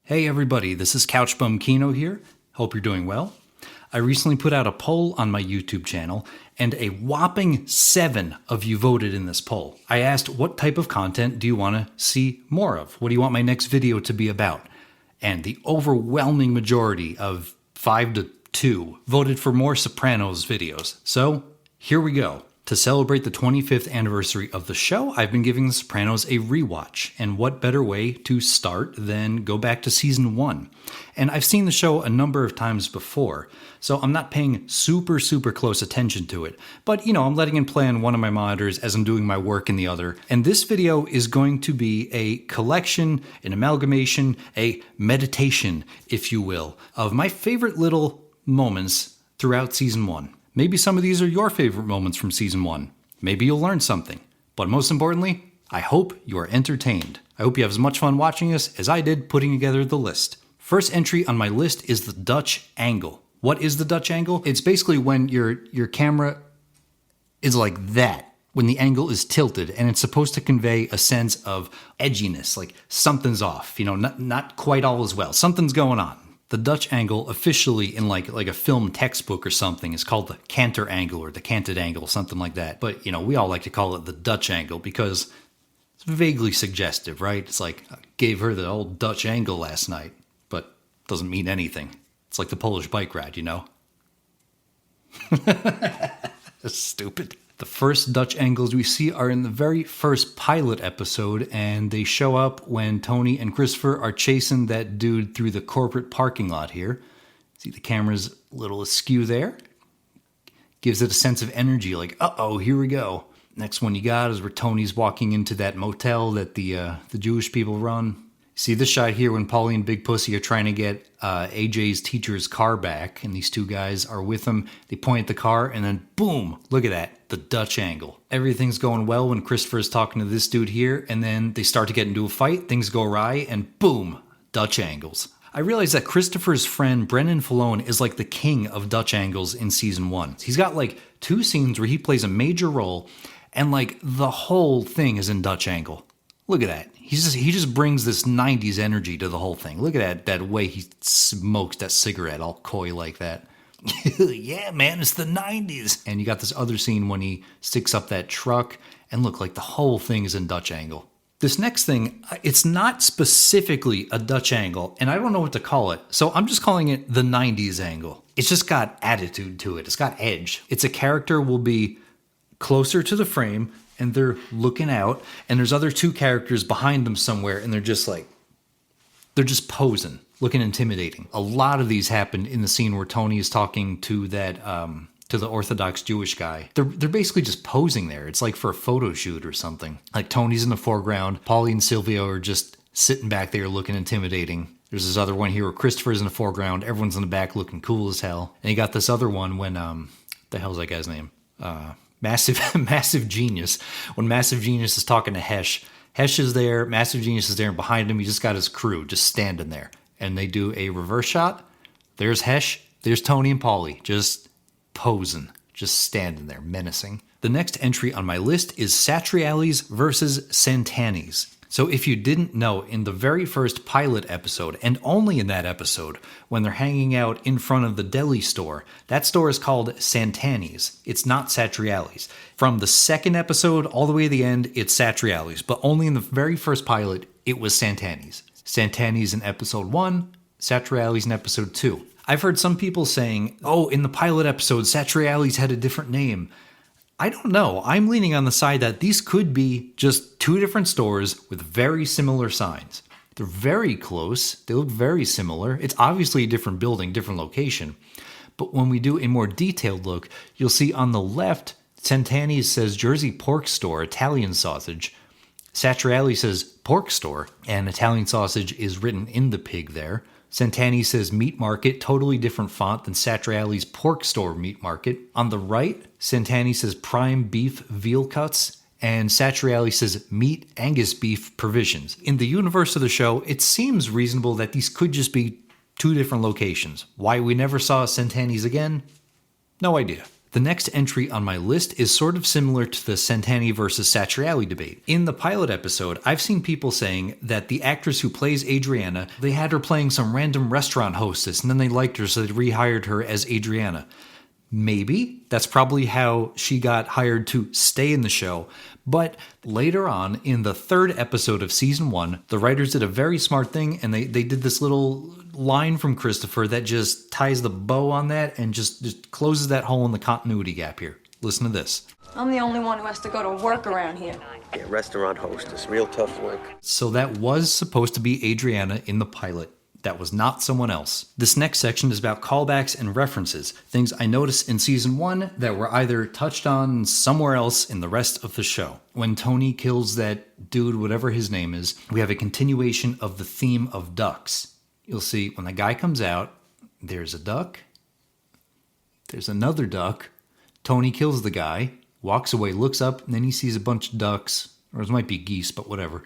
Hey everybody, this is Couchbum Kino here. Hope you're doing well. I recently put out a poll on my YouTube channel, and a whopping 7 of you voted in this poll. I asked, what type of content do you want to see more of? What do you want my next video to be about? And the overwhelming majority of 5-2 voted for more Sopranos videos. So, here we go. To celebrate the 25th anniversary of the show, I've been giving The Sopranos a rewatch, and what better way to start than go back to season 1. And I've seen the show a number of times before, so I'm not paying super close attention to it. But, I'm letting it play on one of my monitors as I'm doing my work in the other. And this video is going to be a collection, an amalgamation, a meditation, if you will, of my favorite little moments throughout season 1. Maybe some of these are your favorite moments from season 1. Maybe you'll learn something. But most importantly, I hope you are entertained. I hope you have as much fun watching this as I did putting together the list. First entry on my list is the Dutch angle. What is the Dutch angle? It's basically when your camera is like that, when the angle is tilted, and it's supposed to convey a sense of edginess, like something's off, not quite all is well. Something's going on. The Dutch angle, officially in like a film textbook or something, is called the canter angle or the canted angle, something like that. But, we all like to call it the Dutch angle because it's vaguely suggestive, right? It's like, I gave her the old Dutch angle last night, but doesn't mean anything. It's like the Polish bike ride, That's stupid. The first Dutch angles we see are in the very first pilot episode, and they show up when Tony and Christopher are chasing that dude through the corporate parking lot here. See the camera's a little askew there. Gives it a sense of energy, like, uh-oh, here we go. Next one you got is where Tony's walking into that motel that the Jewish people run. See this shot here when Paulie and Big Pussy are trying to get AJ's teacher's car back, and these two guys are with him. They point at the car, and then boom, look at that, the Dutch angle. Everything's going well when Christopher's talking to this dude here, and then they start to get into a fight, things go awry, and boom, Dutch angles. I realize that Christopher's friend Brennan Falone is like the king of Dutch angles in season 1. He's got like 2 scenes where he plays a major role, and like the whole thing is in Dutch angle. Look at that. He just brings this 90s energy to the whole thing. Look at that way he smokes that cigarette all coy like that. Yeah, man, it's the 90s. And you got this other scene when he sticks up that truck, and look, like the whole thing is in Dutch angle. This next thing, it's not specifically a Dutch angle, and I don't know what to call it, so I'm just calling it the 90s angle. It's just got attitude to it. It's got edge. It's a character will be closer to the frame, and they're looking out, and there's other 2 characters behind them somewhere, and they're just posing, looking intimidating. A lot of these happen in the scene where Tony is talking to that, to the Orthodox Jewish guy. They're basically just posing there. It's like for a photo shoot or something. Like Tony's in the foreground, Paulie and Silvio are just sitting back there looking intimidating. There's this other one here where Christopher's in the foreground, everyone's in the back looking cool as hell. And you got this other one when, the hell's that guy's name? Massive Genius. When Massive Genius is talking to Hesh is there, Massive Genius is there, and behind him he just got his crew just standing there. And they do a reverse shot. There's Hesh, there's Tony and Paulie, just posing, just standing there, menacing. The next entry on my list is Satriali's versus Santani's. So if you didn't know, in the very first pilot episode, and only in that episode, when they're hanging out in front of the Deli store, that store is called Santani's. It's not Satriali's. From the second episode all the way to the end, it's Satriali's. But only in the very first pilot, it was Santani's. Santani's in episode 1, Satriali's in episode 2. I've heard some people saying, oh, in the pilot episode, Satriali's had a different name. I don't know. I'm leaning on the side that these could be just 2 different stores with very similar signs. They're very close. They look very similar. It's obviously a different building, different location. But when we do a more detailed look, you'll see on the left, Santani's says Jersey Pork Store, Italian sausage. Satriali says pork store, and Italian sausage is written in the pig there. Santani says meat market, totally different font than Satriali's pork store meat market. On the right, Santani says prime beef veal cuts, and Satriali says meat Angus beef provisions. In the universe of the show, it seems reasonable that these could just be 2 different locations. Why we never saw Santani's again? No idea. The next entry on my list is sort of similar to the Santani versus Satriali debate. In the pilot episode, I've seen people saying that the actress who plays Adrianna, they had her playing some random restaurant hostess and then they liked her so they rehired her as Adrianna. Maybe that's probably how she got hired to stay in the show. But later on, in the third episode of season 1, the writers did a very smart thing and they did this little line from Christopher that just ties the bow on that and just closes that hole in the continuity gap here. Listen to this. I'm the only one who has to go to work around here. Yeah, restaurant hostess, real tough work. So that was supposed to be Adrianna in the pilot. That was not someone else. This next section is about callbacks and references, things I noticed in season 1 that were either touched on somewhere else in the rest of the show. When Tony kills that dude, whatever his name is, we have a continuation of the theme of ducks. You'll see when the guy comes out, there's a duck, there's another duck, Tony kills the guy, walks away, looks up, and then he sees a bunch of ducks, or it might be geese, but whatever.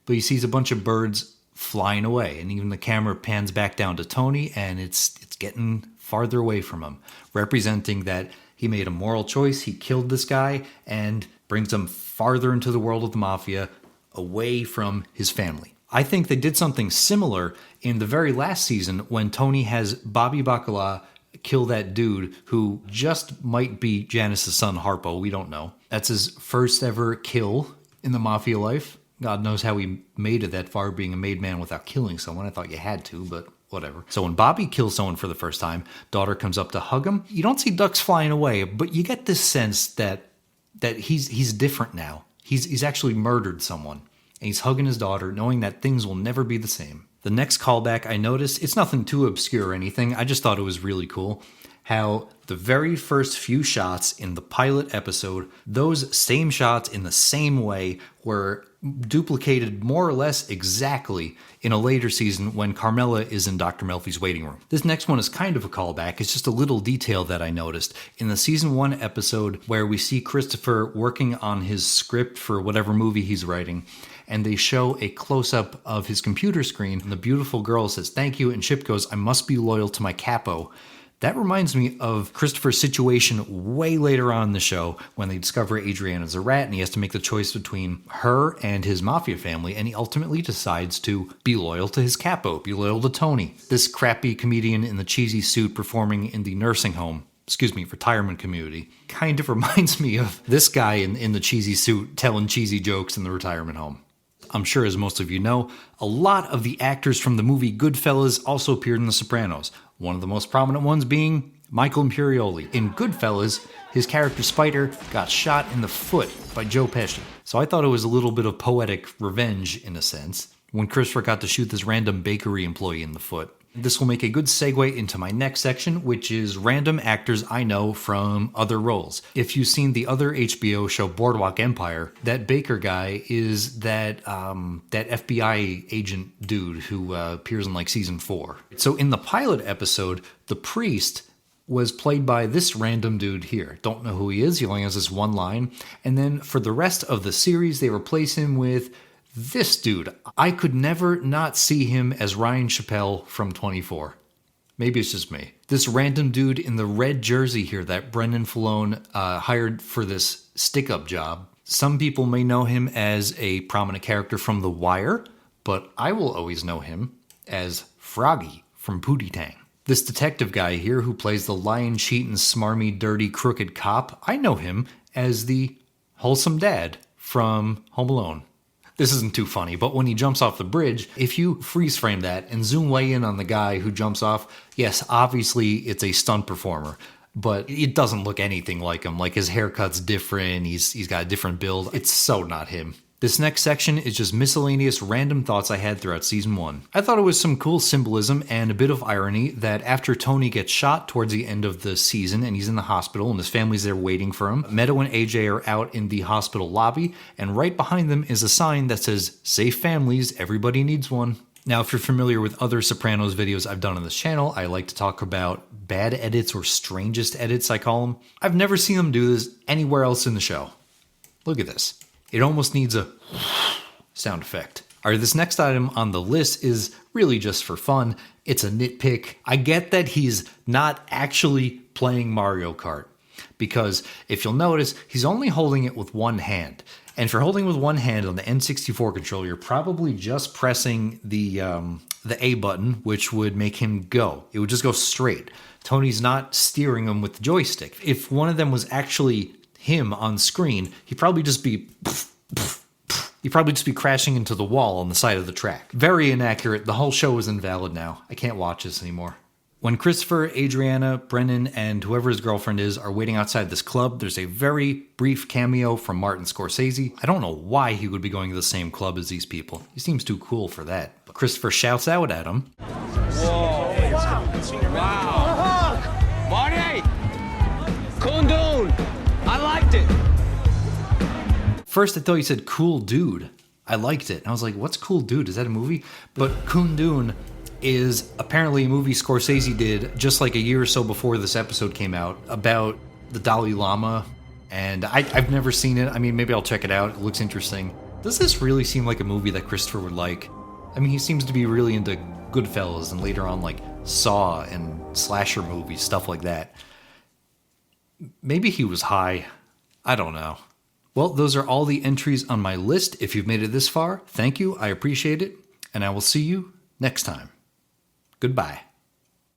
But he sees a bunch of birds flying away, and even the camera pans back down to Tony, and it's getting farther away from him, representing that he made a moral choice. He killed this guy and brings him farther into the world of the mafia, away from his family. I think they did something similar in the very last season when Tony has Bobby Bacala kill that dude who just might be Janice's son Harpo. We don't know. That's his first ever kill in the mafia life. God knows how he made it that far, being a made man without killing someone. I thought you had to, but whatever. So when Bobby kills someone for the first time, daughter comes up to hug him. You don't see ducks flying away, but you get this sense that he's different now. He's actually murdered someone, and he's hugging his daughter, knowing that things will never be the same. The next callback I noticed, it's nothing too obscure or anything. I just thought it was really cool how the very first few shots in the pilot episode, those same shots in the same way were duplicated more or less exactly in a later season when Carmela is in Dr. Melfi's waiting room. This next one is kind of a callback. It's just a little detail that I noticed. In the season 1 episode where we see Christopher working on his script for whatever movie he's writing, and they show a close-up of his computer screen, and the beautiful girl says, "Thank you," and Chip goes, "I must be loyal to my capo." That reminds me of Christopher's situation way later on in the show when they discover Adrianna's a rat and he has to make the choice between her and his mafia family, and he ultimately decides to be loyal to his capo, be loyal to Tony, this crappy comedian in the cheesy suit performing in the retirement community. Kind of reminds me of this guy in the cheesy suit telling cheesy jokes in the retirement home. I'm sure, as most of you know, a lot of the actors from the movie Goodfellas also appeared in The Sopranos, one of the most prominent ones being Michael Imperioli. In Goodfellas, his character Spider got shot in the foot by Joe Pesci. So I thought it was a little bit of poetic revenge, in a sense, when Christopher got to shoot this random bakery employee in the foot. This will make a good segue into my next section, which is random actors I know from other roles. If you've seen the other HBO show Boardwalk Empire, that Baker guy is that FBI agent dude who appears in like season 4. So in the pilot episode, the priest was played by this random dude here. Don't know who he is. He only has this one line. And then for the rest of the series, they replace him with this dude. I could never not see him as Ryan Chappelle from 24. Maybe it's just me. This random dude in the red jersey here that Brendan Filone hired for this stick-up job. Some people may know him as a prominent character from The Wire, but I will always know him as Froggy from Pootie Tang. This detective guy here who plays the lion cheating, smarmy, dirty, crooked cop, I know him as the wholesome dad from Home Alone. This isn't too funny, but when he jumps off the bridge, if you freeze frame that and zoom way in on the guy who jumps off, yes, obviously it's a stunt performer, but it doesn't look anything like him. Like his haircut's different, he's got a different build. It's so not him. This next section is just miscellaneous random thoughts I had throughout season 1. I thought it was some cool symbolism and a bit of irony that after Tony gets shot towards the end of the season and he's in the hospital and his family's there waiting for him, Meadow and AJ are out in the hospital lobby, and right behind them is a sign that says, "Safe families, everybody needs one." Now, if you're familiar with other Sopranos videos I've done on this channel, I like to talk about bad edits or strangest edits, I call them. I've never seen them do this anywhere else in the show. Look at this. It almost needs a sound effect. All right, this next item on the list is really just for fun. It's a nitpick. I get that he's not actually playing Mario Kart. because if you'll notice, he's only holding it with one hand. And if you're holding with one hand on the N64 controller, you're probably just pressing the A button, which would make him go. It would just go straight. Tony's not steering him with the joystick. If one of them was actually him on screen, he'd probably just be crashing into the wall on the side of the track. Very inaccurate. The whole show is invalid now. I can't watch this anymore. When Christopher, Adrianna, Brennan, and whoever his girlfriend is are waiting outside this club, there's a very brief cameo from Martin Scorsese. I don't know why he would be going to the same club as these people. He seems too cool for that. But Christopher shouts out at him. Whoa. Wow. Marty! Kundun! I liked it. First, I thought he said cool dude. I liked it. And I was like, what's cool dude? Is that a movie? But Kundun is apparently a movie Scorsese did just like a year or so before this episode came out about the Dalai Lama. And I've never seen it. I mean, maybe I'll check it out. It looks interesting. Does this really seem like a movie that Christopher would like? I mean, he seems to be really into Goodfellas and later on like Saw and slasher movies, stuff like that. Maybe he was high. I don't know. Well, those are all the entries on my list. If you've made it this far, thank you. I appreciate it. And I will see you next time. Goodbye.